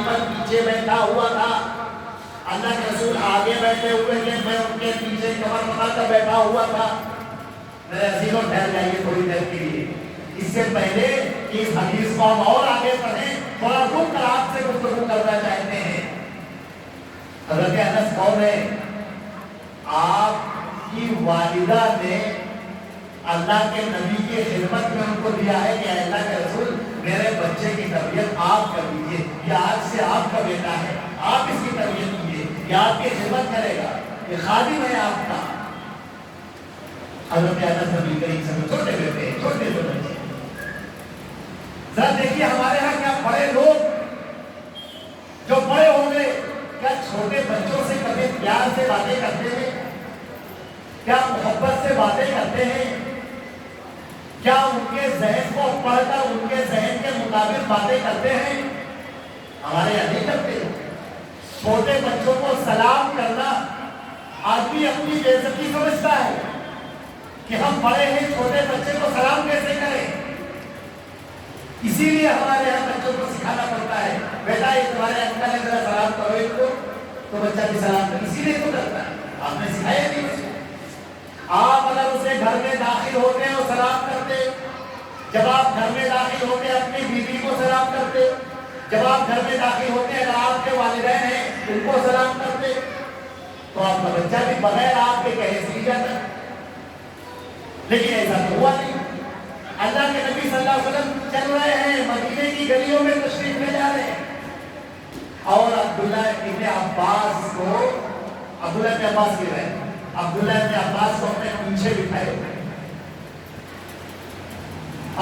اوپر پیچھے بیٹھا ہوا تھا، اللہ کے رسول آگے بیٹھے ہوئے تھے، میں ان کے پیچھے کمر بنا کر بیٹھا ہوا تھا۔ میرے عزیزوں ٹھہر جائیے تھوڑی دیر کے لیے، اس سے پہلے کہ اس حدیث کو ہم اور آگے پڑھیں، تھوڑا رک کر آپ سے گفتگو کرنا چاہتے ہیں۔ حضرت انس کون ہے؟ آپ کی والدہ نے اللہ کے نبی کی خدمت میں ان کو دیا ہے کہ اللہ کے رسول میرے بچے کی تربیت آپ کر دیجیے، یہ آج سے آپ کا بیٹا ہے، آپ اس کی تربیت کیجیے، یہ آپ کی خدمت کرے گا، یہ خادم ہے آپ کا۔ حضرت انس نبی کریم صلی اللہ علیہ وسلم چھوٹے بیٹے ہیں، چھوٹے جو بچے، ذرا دیکھیے ہمارے ہاں کیا بڑے لوگ جو بڑے ہوں گے کیا چھوٹے بچوں سے کبھی پیار سے باتیں کرتے ہیں؟ کیا محبت سے باتیں کرتے ہیں؟ کیا ان کے ذہن کو پڑھ کر ان کے ذہن کے مطابق باتیں کرتے ہیں؟ ہمارے یہاں نہیں کرتے۔ چھوٹے بچوں کو سلام کرنا آدمی اپنی بے عزتی سمجھتا ہے کہ ہم بڑے ہیں، چھوٹے بچے کو سلام کیسے کریں؟ اسی لیے ہمارے یہاں بچوں کو سکھانا پڑتا ہے، بیٹا یہ تمہارے انکل ہے ذرا سلام کرو ان کو، تو بچہ بھی سلام کرے، اسی لیے تو کرتا ہے، آپ نے سکھایا نہیں اس کو۔ آپ اگر اسے گھر میں داخل ہوتے ہیں اور سلام کرتے، جب آپ گھر میں داخل ہوتے اپنی بیوی کو سلام کرتے، جب آپ گھر میں داخل ہوتے اگر آپ کے والدین ہیں ان کو سلام کرتے، تو آپ کا بچہ بھی بغیر آپ کے کہے سیکھ جاتا۔ لیکن ایسا تو ہوا نہیں۔ اللہ کے نبی صلی اللہ علیہ وسلم چل رہے ہیں، مدینے کی گلیوں میں تشریف لے جا رہے ہیں، اور عبداللہ ابن عباس کو، عبداللہ ابن عباس کی رہے عبداللہ ابن عباس کو اپنے پیچھے بٹھائے ہوئے،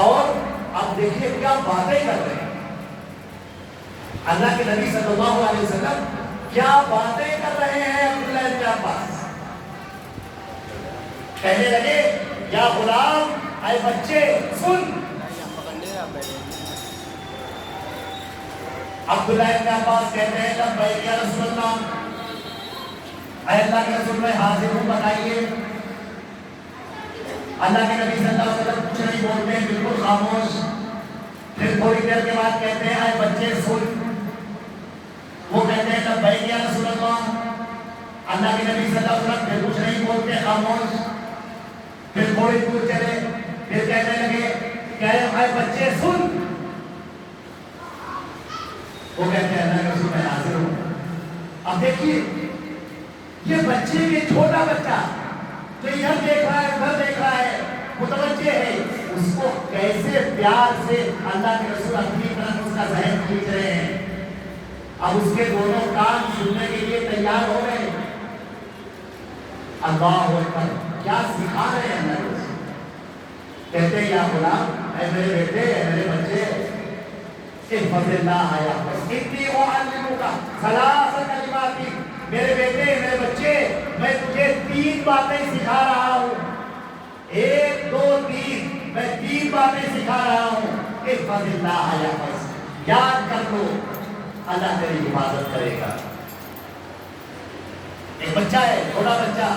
اور اب دیکھیے کیا باتیں کر رہے ہیں۔ اللہ کے نبی صلی اللہ علیہ وسلم کیا باتیں کر رہے ہیں عبداللہ ابن عباس؟ کہنے لگے یا غلام، اے بچے سن۔ عبداللہ ابن عباس کہتے ہیں لبیک یا رسول اللہ، اے اللہ کے رسول میں حاضر ہوں، بتائیے۔ اللہ کے نبی صلی اللہ علیہ وسلم کچھ نہیں بولتے ہیں، بالکل خاموش۔ پھر تھوڑی دیر کے بعد کہتے ہیں اے بچے سن۔ وہ کہتے ہیں لبیک یا رسول اللہ، اللہ کے نبی صلی اللہ علیہ وسلم پھر کچھ نہیں بولتے، خاموش۔ پھر تھوڑی دور چلے، پھر کہنے لگے کہ اے بچے سن۔ وہ کہتے ہیں اللہ کے رسول میں حاضر ہوں۔ اب دیکھیے یہ بچے کے چھوٹا بچہ جو ادھر دیکھ رہا ہے ادھر دیکھ رہا ہے، متوجہ ہے، اس کو کیسے پیار سے اللہ کے رسول اپنی طرف اس کا ذہن کھینچ رہے ہیں۔ اب اس کے دونوں کان سننے کے لیے تیار ہو گئے۔ اللہ اکبر، کیا سکھا رہے ہیں اللہ کے رسول؟ کہتے ہیں یا غلام، اے میرے بیٹے، اے میرے بچے، احفظ اللہ یحفظک، انی اعلمک ثلاث کلمات، میرے بیٹے میرے بچے، میں تجھے 3 باتیں سکھا رہا ہوں، 1 2 3، میں 3 باتیں سکھا رہا ہوں۔ احفظ اللہ یحفظک، یاد کر لو اللہ تیری حفاظت کرے گا۔ ایک بچہ ہے، چھوٹا بچہ،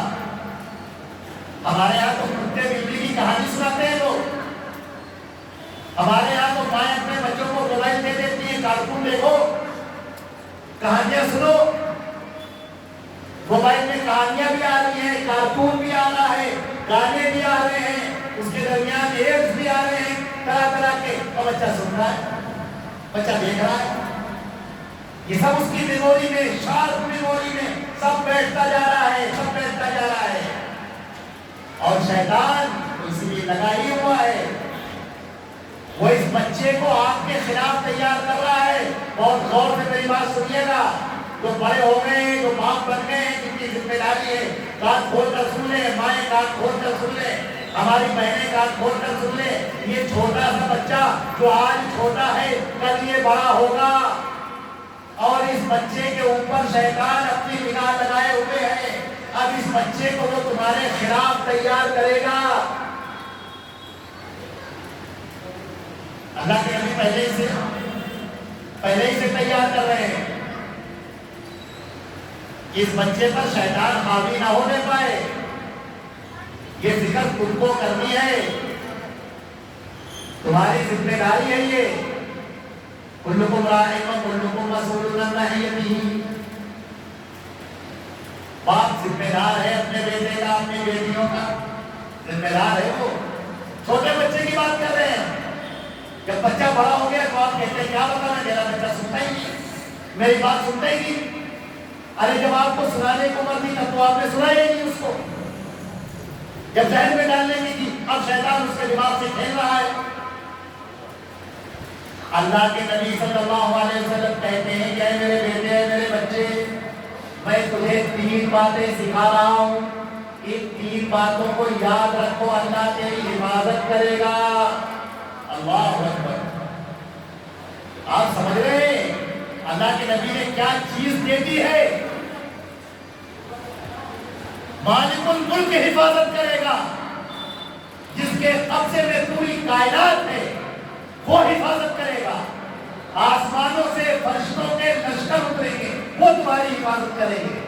ہمارے یہاں تو کتے بلی کی کہانی سناتے ہیں لوگ، ہمارے یہاں تو مائیں اپنے بچوں کو موبائل دے دیتی ہیں، کارٹون دیکھو، کہانیاں سنو۔ موبائل میں کہانیاں بھی آ رہی ہیں، کارٹون بھی آ رہا ہے، گانے بھی آ رہے ہیں، اس کے درمیان ایڈز بھی آ رہے ہیں طرح طرح کے، اور بچہ سن رہا ہے، بچہ دیکھ رہا ہے۔ یہ سب اس کی میموری میں، شارپ میموری میں سب بیٹھتا جا رہا ہے، سب بیٹھتا جا رہا ہے، اور شیطان اس لیے لگا ہی ہوا ہے، وہ اس بچے کو آپ کے خلاف تیار کر رہا ہے۔ بہت غور سے میری بات سنیے گا، جو بڑے ہو گئے ہیں، جو باپ بن گئے ہیں، جن کی ذمہ داری ہے، کان کھول کر سن لیں، مائیں کان کھول کر سن لیں، ہماری بہنیں کان کھول کر سن لیں، یہ چھوٹا سا بچہ جو آج چھوٹا ہے کل یہ بڑا ہوگا، اور اس بچے کے اوپر شیطان اپنی نگاہ لگائے ہوئے ہیں۔ اب اس بچے کو وہ تمہارے خلاف تیار کرے گا۔ اللہ کے نبی پہلے ہی سے تیار کر رہے ہیں کہ اس بچے پر شیطان حاوی نہ ہونے پائے۔ یہ فکر تم کو کرنی ہے، تمہاری ذمہ داری ہے یہ۔ کلکم راع و کلکم مسئول دار ہے اپنے بیٹے کا، اپنی بیٹیوں کا، ذمہ دار ہے وہ. چھوٹے بچے کی بات کر رہے ہیں. جب بچہ بڑا ہو گیا تو آپ کہتے ہیں کیا بتانا، میرا بچہ سنتا ہی نہیں، میری بات سنتا ہی نہیں. ارے جب آپ کو سنانے کو عمر تھی تب تو آپ نے سنایا ہی نہیں اس کو. جب ذہن میں ڈالنے کی تھی اب شیطان اس کے دماغ سے کھیل رہا ہے. اللہ کے نبی صلی اللہ علیہ وسلم کہتے ہیں کہ اے میرے بیٹے، اے میرے بچے، میں تجھے 3 باتیں سکھا رہا ہوں. ان 3 باتوں کو یاد رکھو، اللہ تیری حفاظت کرے گا. اللہ اکبر. آپ سمجھ رہے ہیں اللہ کے نبی نے کیا چیز دے دی ہے؟ مالک الملک حفاظت کرے گا، جس کے قبضے میں پوری کائنات ہے وہ حفاظت کرے گا. آسمانوں سے فرشتوں کے لشکر اتریں گے، وہ تمہاری حفاظت کریں گے.